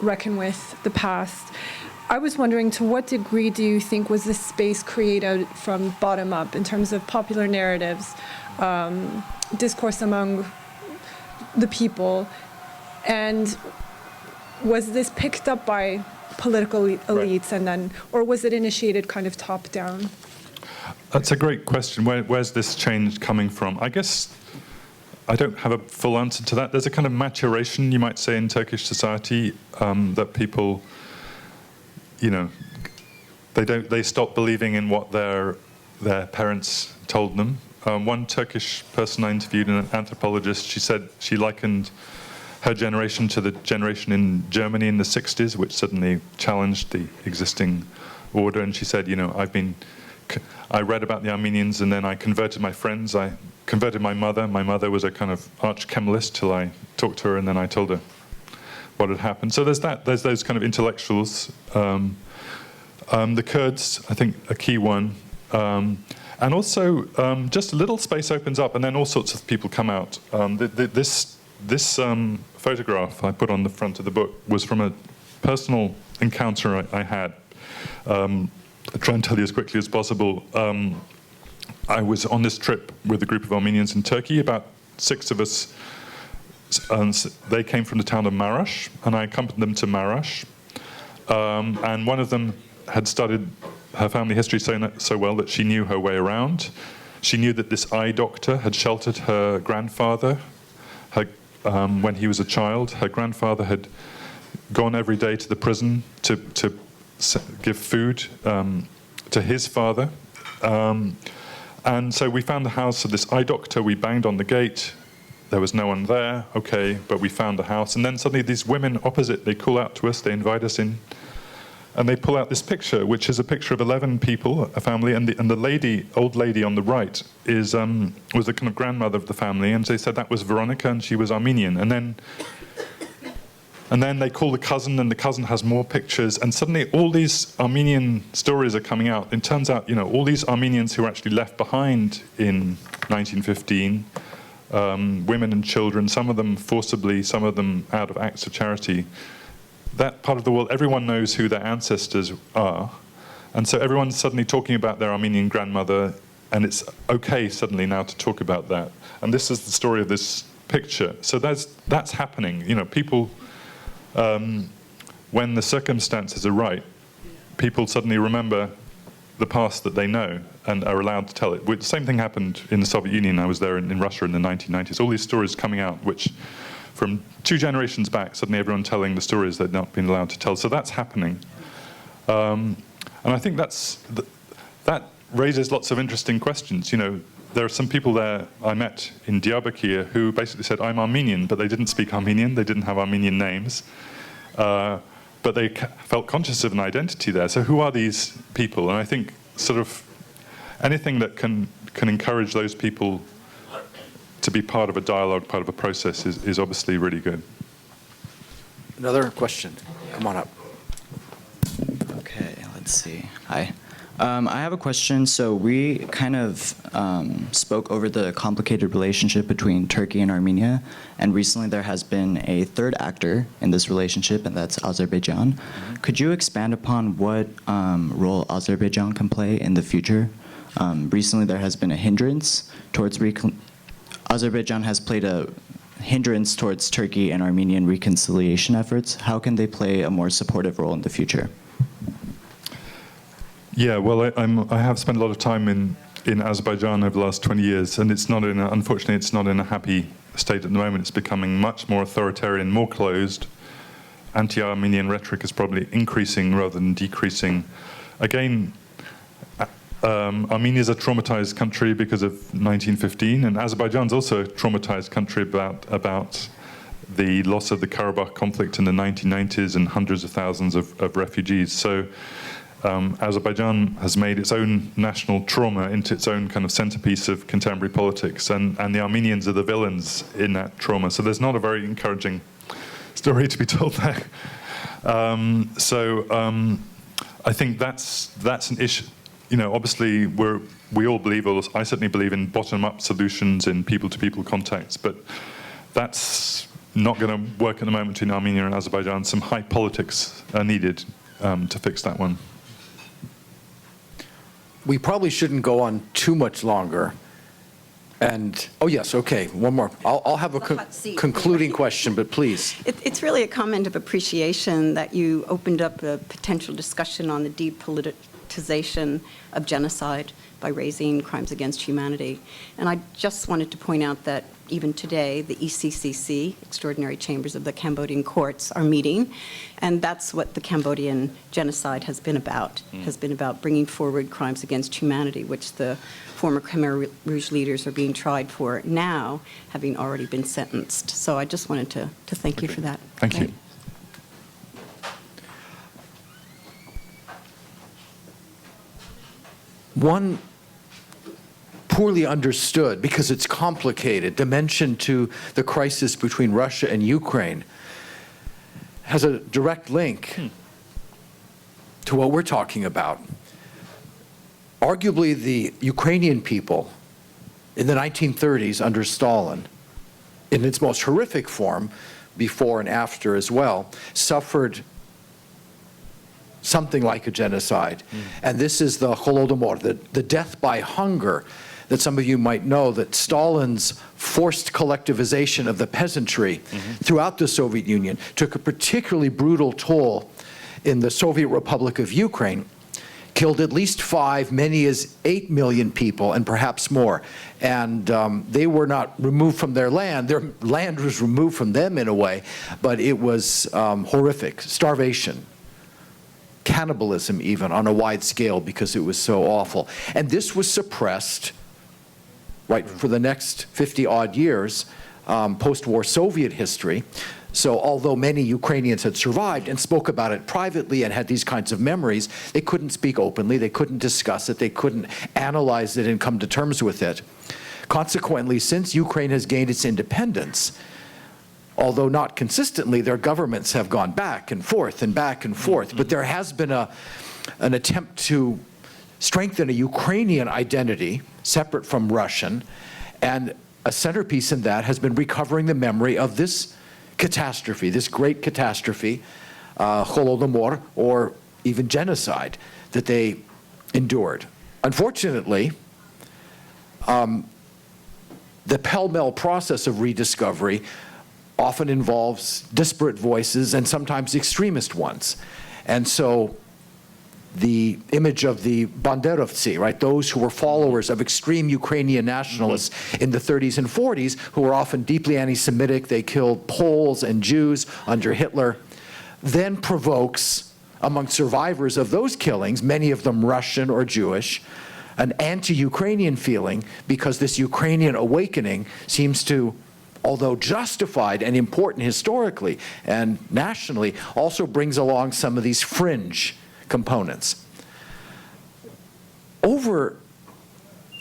reckon with the past, I was wondering, to what degree do you think was this space created from bottom up in terms of popular narratives, discourse among the people, and was this picked up by political elites, and then, or was it initiated kind of top down? That's a great question. Where's this change coming from? I guess I don't have a full answer to that. There's a kind of maturation, you might say, in Turkish society that people, they stop believing in what their parents told them. One Turkish person I interviewed, an anthropologist, she said she likened her generation to the generation in Germany in the 60s, which suddenly challenged the existing order. And she said, I read about the Armenians, and then I converted my friends. I converted my mother. My mother was a kind of arch-Kemalist till I talked to her, and then I told her what had happened. So there's that. There's those kind of intellectuals. The Kurds, I think, a key one. And also, just a little space opens up, and then all sorts of people come out. This photograph I put on the front of the book was from a personal encounter I had. I'll try and tell you as quickly as possible. I was on this trip with a group of Armenians in Turkey, about 6 of us. And they came from the town of Marash, and I accompanied them to Marash. And one of them had studied her family history so well that she knew her way around. She knew that this eye doctor had sheltered her grandfather when he was a child. Her grandfather had gone every day to the prison to give food to his father. And so we found the house of this eye doctor. We banged on the gate. There was no one there. Okay, but we found the house. And then suddenly these women opposite, they call out to us, they invite us in. And they pull out this picture, which is a picture of 11 people, a family, and the lady, old lady on the right, was the kind of grandmother of the family, and they said that was Veronica, and she was Armenian. And then they call the cousin, and the cousin has more pictures, and suddenly all these Armenian stories are coming out. It turns out, all these Armenians who were actually left behind in 1915, women and children, some of them forcibly, some of them out of acts of charity. That part of the world, everyone knows who their ancestors are. And so everyone's suddenly talking about their Armenian grandmother, and it's okay suddenly now to talk about that. And this is the story of this picture. So that's happening. People, when the circumstances are right, people suddenly remember the past that they know and are allowed to tell it. The same thing happened in the Soviet Union. I was there in Russia in the 1990s. All these stories coming out, which from 2 generations back, suddenly everyone telling the stories they'd not been allowed to tell. So that's happening. And I think that raises lots of interesting questions. There are some people there I met in Diyarbakir who basically said, I'm Armenian, but they didn't speak Armenian, they didn't have Armenian names. But they felt conscious of an identity there. So who are these people? And I think sort of anything that can encourage those people to be part of a dialogue, part of a process is obviously really good. Another question. Come on up. Okay, let's see. Hi. I have a question. So we kind of spoke over the complicated relationship between Turkey and Armenia, and recently there has been a third actor in this relationship, and that's Azerbaijan. Mm-hmm. Could you expand upon what role Azerbaijan can play in the future? Recently there has been a hindrance towards Azerbaijan has played a hindrance towards Turkey and Armenian reconciliation efforts. How can they play a more supportive role in the future? Yeah, well, I have spent a lot of time in Azerbaijan over the last 20 years, and unfortunately, it's not in a happy state at the moment. It's becoming much more authoritarian, more closed. Anti-Armenian rhetoric is probably increasing rather than decreasing. Again, Armenia is a traumatized country because of 1915, and Azerbaijan's also a traumatized country about the loss of the Karabakh conflict in the 1990s and hundreds of thousands of refugees. So Azerbaijan has made its own national trauma into its own kind of centerpiece of contemporary politics, and the Armenians are the villains in that trauma. So there's not a very encouraging story to be told there. I think that's an issue. Obviously we all believe, or I certainly believe, in bottom-up solutions in people-to-people contacts, but that's not going to work at the moment between Armenia and Azerbaijan. Some high politics are needed to fix that one. We probably shouldn't go on too much longer. And, oh yes, okay, one more. I'll have a concluding question, but please. It's really a comment of appreciation that you opened up a potential discussion on the depoliticization of genocide by raising crimes against humanity. And I just wanted to point out that even today, the ECCC, Extraordinary Chambers of the Cambodian Courts, are meeting, and that's what the Cambodian genocide has been about, bringing forward crimes against humanity, which the former Khmer Rouge leaders are being tried for now, having already been sentenced. So I just wanted to thank you for that. Thank you. One poorly understood, because it's complicated, dimension to the crisis between Russia and Ukraine has a direct link to what we're talking about. Arguably, the Ukrainian people in the 1930s under Stalin, in its most horrific form, before and after as well, suffered something like a genocide. And this is the Holodomor, the death by hunger, that some of you might know, that Stalin's forced collectivization of the peasantry throughout the Soviet Union took a particularly brutal toll in the Soviet Republic of Ukraine, killed at least 5, many as 8 million people, and perhaps more. And they were not removed from their land was removed from them in a way, but it was horrific. Starvation, cannibalism even, on a wide scale, because it was so awful. And this was suppressed, right, for the next 50-odd years, post-war Soviet history. So although many Ukrainians had survived and spoke about it privately and had these kinds of memories, they couldn't speak openly, they couldn't discuss it, they couldn't analyze it and come to terms with it. Consequently, since Ukraine has gained its independence, although not consistently, their governments have gone back and forth and back and forth. But there has been an attempt to strengthen a Ukrainian identity, separate from Russian, and a centerpiece in that has been recovering the memory of this catastrophe, this great catastrophe, Holodomor, or even genocide, that they endured. Unfortunately, the pell-mell process of rediscovery often involves disparate voices and sometimes extremist ones. And so the image of the Banderovci, right, those who were followers of extreme Ukrainian nationalists in the 30s and 40s, who were often deeply anti-Semitic, they killed Poles and Jews under Hitler, then provokes among survivors of those killings, many of them Russian or Jewish, an anti-Ukrainian feeling, because this Ukrainian awakening seems to, although justified and important historically and nationally, also brings along some of these fringe components. Over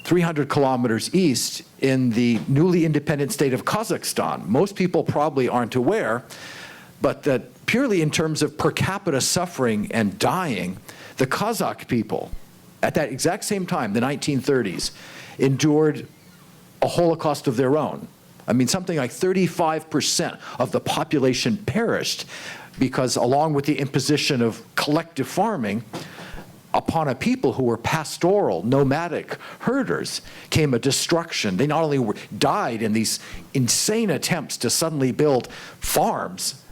300 kilometers east in the newly independent state of Kazakhstan, most people probably aren't aware, but that purely in terms of per capita suffering and dying, the Kazakh people at that exact same time, the 1930s, endured a Holocaust of their own. I mean, something like 35% of the population perished because, along with the imposition of collective farming upon a people who were pastoral, nomadic herders, came a destruction. They not only died in these insane attempts to suddenly build farms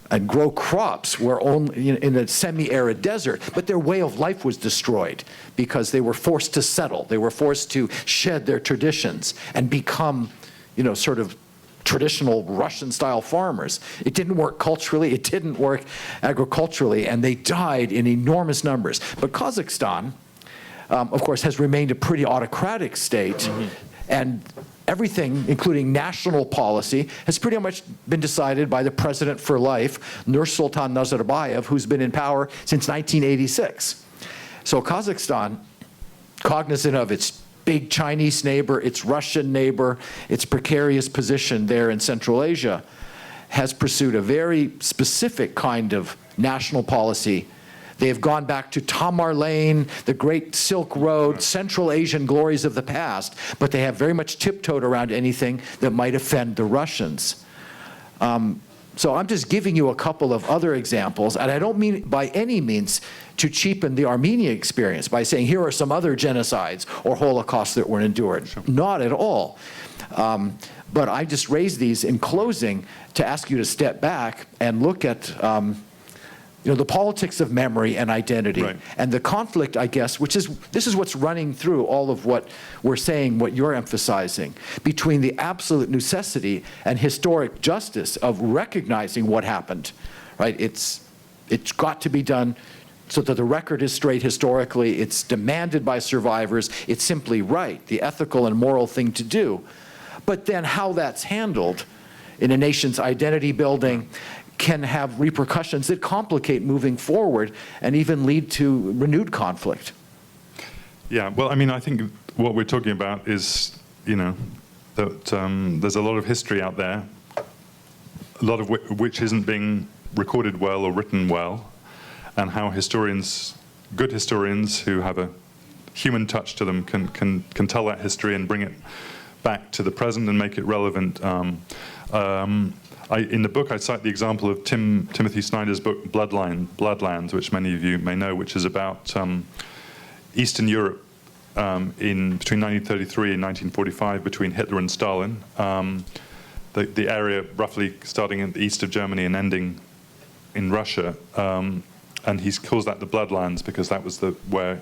and grow crops where only in a semi-arid desert, but their way of life was destroyed because they were forced to settle. They were forced to shed their traditions and become, sort of traditional Russian-style farmers. It didn't work culturally, it didn't work agriculturally, and they died in enormous numbers. But Kazakhstan, of course, has remained a pretty autocratic state, and everything, including national policy, has pretty much been decided by the president for life, Nursultan Nazarbayev, who's been in power since 1986. So Kazakhstan, cognizant of its big Chinese neighbor, its Russian neighbor, its precarious position there in Central Asia, has pursued a very specific kind of national policy. They have gone back to Tamar Lane, the Great Silk Road, Central Asian glories of the past, but they have very much tiptoed around anything that might offend the Russians. So I'm just giving you a couple of other examples, and I don't mean by any means to cheapen the Armenian experience by saying here are some other genocides or Holocausts that were endured. Sure. Not at all. But I just raised these in closing to ask you to step back and look at the politics of memory and identity, right, and the conflict, I guess, this is what's running through all of what we're saying, what you're emphasizing, between the absolute necessity and historic justice of recognizing what happened, right? It's got to be done so that the record is straight historically. It's demanded by survivors. It's simply right, the ethical and moral thing to do. But then how that's handled in a nation's identity building can have repercussions that complicate moving forward and even lead to renewed conflict. Yeah, well, I mean, I think what we're talking about is, that there's a lot of history out there, a lot of which isn't being recorded well or written well, and how historians, good historians who have a human touch to them can tell that history and bring it back to the present and make it relevant. In the book, I cite the example of Timothy Snyder's book, Bloodlands, which many of you may know, which is about Eastern Europe between 1933 and 1945, between Hitler and Stalin. The area roughly starting in the east of Germany and ending in Russia. And he calls that the Bloodlands because that was where,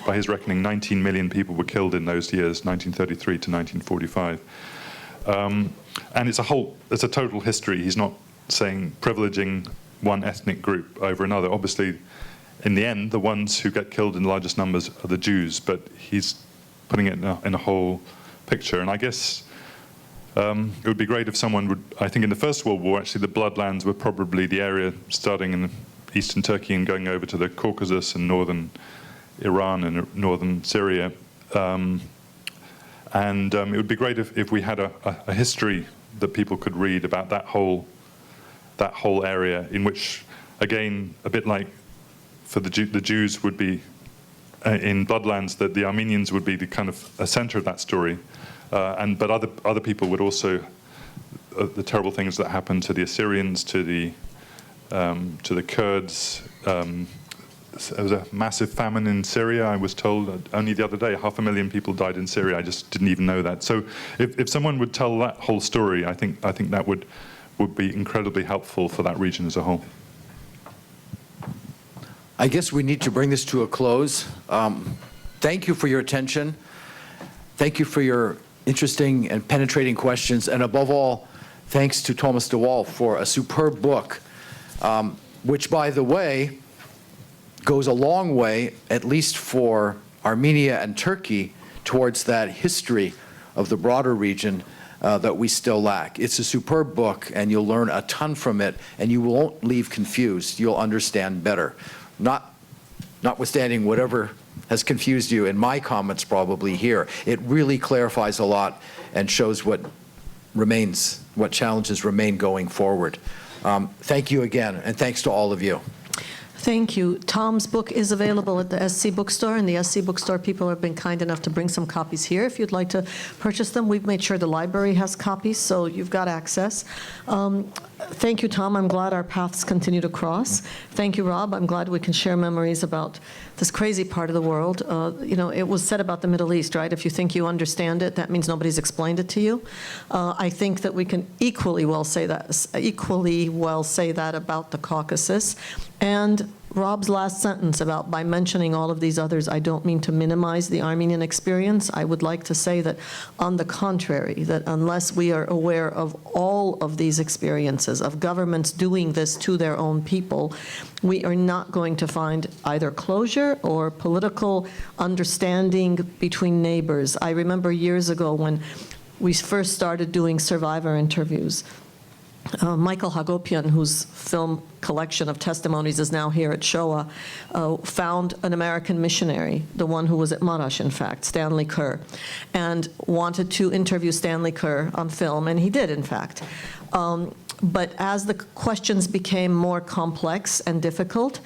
by his reckoning, 19 million people were killed in those years, 1933 to 1945. And it's a total history. He's not saying privileging one ethnic group over another. Obviously, in the end, the ones who get killed in the largest numbers are the Jews, but he's putting it in a whole picture. And I guess it would be great if someone would, I think in the First World War, actually the Bloodlands were probably the area starting in eastern Turkey and going over to the Caucasus and northern Iran and northern Syria. And it would be great if we had a history that people could read about that whole area, in which, again, a bit like for the Jews would be in Bloodlands, that the Armenians would be the kind of a center of that story, but other people would also the terrible things that happened to the Assyrians, to the Kurds. There was a massive famine in Syria, I was told only the other day. 500,000 people died in Syria. I just didn't even know that. So if someone would tell that whole story, I think that would be incredibly helpful for that region as a whole. I guess we need to bring this to a close. Thank you for your attention. Thank you for your interesting and penetrating questions. And above all, thanks to Thomas de Waal for a superb book, which, by the way, goes a long way, at least for Armenia and Turkey, towards that history of the broader region that we still lack. It's a superb book, and you'll learn a ton from it, and you won't leave confused. You'll understand better. Notwithstanding whatever has confused you in my comments probably here, it really clarifies a lot and shows what challenges remain going forward. Thank you again, and thanks to all of you. Thank you. Tom's book is available at the SC Bookstore, and the SC Bookstore people have been kind enough to bring some copies here. If you'd like to purchase them, we've made sure the library has copies, so you've got access. Thank you, Tom. I'm glad our paths continue to cross. Thank you, Rob. I'm glad we can share memories about this crazy part of the world. It was said about the Middle East, right? If you think you understand it, that means nobody's explained it to you. I think that we can equally well say that about the Caucasus. And Rob's last sentence about, by mentioning all of these others, I don't mean to minimize the Armenian experience. I would like to say that, on the contrary, that unless we are aware of all of these experiences, of governments doing this to their own people, we are not going to find either closure or political understanding between neighbors. I remember years ago when we first started doing survivor interviews, Michael Hagopian, whose film collection of testimonies is now here at Shoah, found an American missionary, the one who was at Marash, in fact, Stanley Kerr, and wanted to interview Stanley Kerr on film, and he did, in fact. But as the questions became more complex and difficult,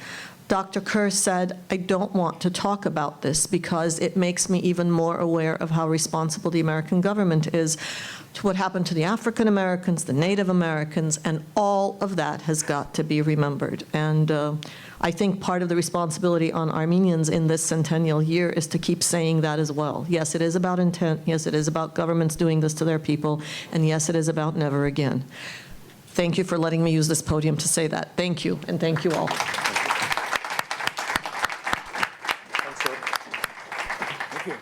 Dr. Kerr said, I don't want to talk about this because it makes me even more aware of how responsible the American government is to what happened to the African Americans, the Native Americans, and all of that has got to be remembered. And I think part of the responsibility on Armenians in this centennial year is to keep saying that as well. Yes, it is about intent. Yes, it is about governments doing this to their people. And yes, it is about never again. Thank you for letting me use this podium to say that. Thank you, and thank you all. Thank you.